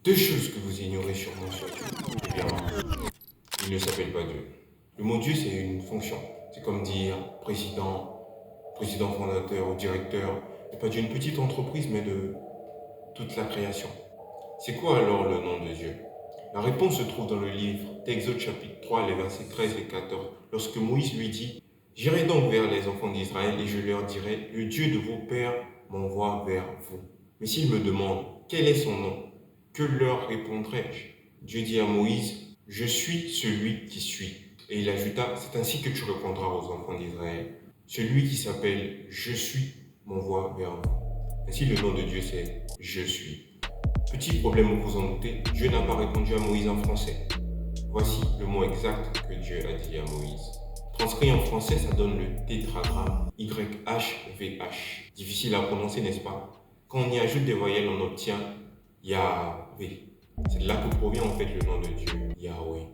Deux choses que vous ignorez sûrement sur Dieu. Eh bien, il ne s'appelle pas Dieu. Le mot Dieu, c'est une fonction. C'est comme dire président fondateur ou directeur, et pas d'une petite entreprise, mais de toute la création. C'est quoi alors le nom de Dieu? La réponse se trouve dans le livre d'Exode chapitre 3, les versets 13 et 14, lorsque Moïse lui dit: J'irai donc vers les enfants d'Israël et je leur dirai: Le Dieu de vos pères m'envoie vers vous. Mais s'ils me demandent quel est son nom, que leur répondrai-je? Dieu dit à Moïse: Je suis celui qui suis. Et il ajouta: C'est ainsi que tu répondras aux enfants d'Israël. Celui qui s'appelle Je suis m'envoie vers vous. Ainsi, le nom de Dieu, c'est Je suis. Petit problème, vous en doutez, Dieu n'a pas répondu à Moïse en français. Voici le mot exact que Dieu a dit à Moïse. Transcrit en français, ça donne le tétragramme YHVH. Difficile à prononcer, n'est-ce pas? Quand on y ajoute des voyelles, on obtient Yahvé. C'est de là que provient en fait le nom de Dieu, Yahweh.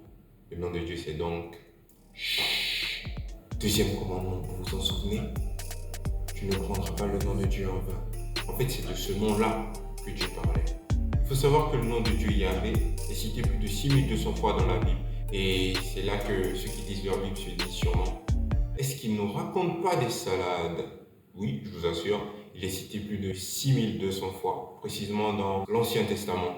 Le nom de Dieu, c'est donc Shh. Deuxième commandement, vous vous en souvenez? Tu ne prendras pas le nom de Dieu en vain. En fait, c'est de ce nom-là que Dieu parlait. Il faut savoir que le nom de Dieu Yahvé est cité plus de 6200 fois dans la Bible. Et c'est là que ceux qui lisent leur Bible se disent sûrement: est-ce qu'il ne nous raconte pas des salades? Oui, je vous assure, il est cité plus de 6200 fois, précisément dans l'Ancien Testament.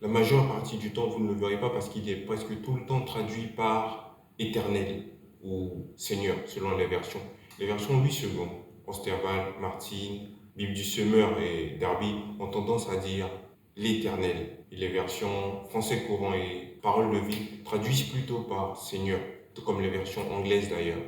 La majeure partie du temps, vous ne le verrez pas parce qu'il est presque tout le temps traduit par Éternel ou Seigneur, selon les versions. Les versions 8 secondes, Osterval, Martine, Bible du Semeur et Darby ont tendance à dire l'Éternel. Et les versions français courant et paroles de vie traduisent plutôt par Seigneur, tout comme les versions anglaises d'ailleurs.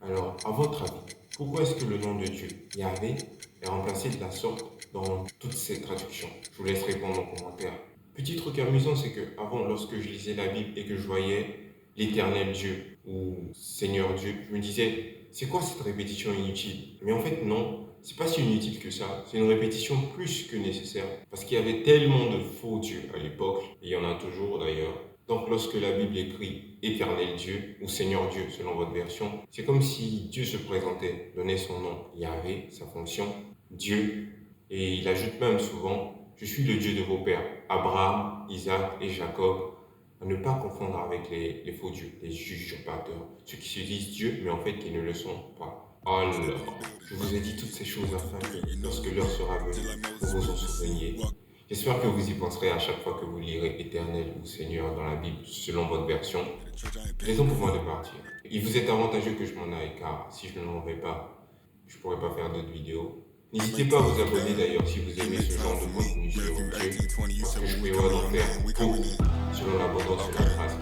Alors, à votre avis, pourquoi est-ce que le nom de Dieu, Yahvé, est remplacé de la sorte dans toutes ces traductions? Je vous laisse répondre en commentaire. Petit truc amusant, c'est que avant, lorsque je lisais la Bible et que je voyais l'Éternel Dieu ou Seigneur Dieu, je me disais: c'est quoi cette répétition inutile? Mais en fait, non, c'est pas si inutile que ça. C'est une répétition plus que nécessaire. Parce qu'il y avait tellement de faux dieux à l'époque, et il y en a toujours d'ailleurs. Donc lorsque la Bible écrit Éternel Dieu ou Seigneur Dieu selon votre version, c'est comme si Dieu se présentait, donnait son nom, Yahvé, sa fonction, Dieu, et il ajoute même souvent: Je suis le Dieu de vos pères, Abraham, Isaac et Jacob. À ne pas confondre avec les faux dieux, les usurpateurs, ceux qui se disent Dieu mais en fait qui ne le sont pas. Alors, je vous ai dit toutes ces choses afin que lorsque l'heure sera venue, vous vous en souveniez. J'espère que vous y penserez à chaque fois que vous lirez Éternel ou Seigneur dans la Bible selon votre version. Raison pour moi de partir. Il vous est avantageux que je m'en aille car si je ne m'en vais pas, je ne pourrais pas faire d'autres vidéos. N'hésitez pas à vous abonner d'ailleurs si vous aimez ce genre de contenu sur YouTube, parce que je prévois d'en faire beaucoup selon l'abondance de la grâce.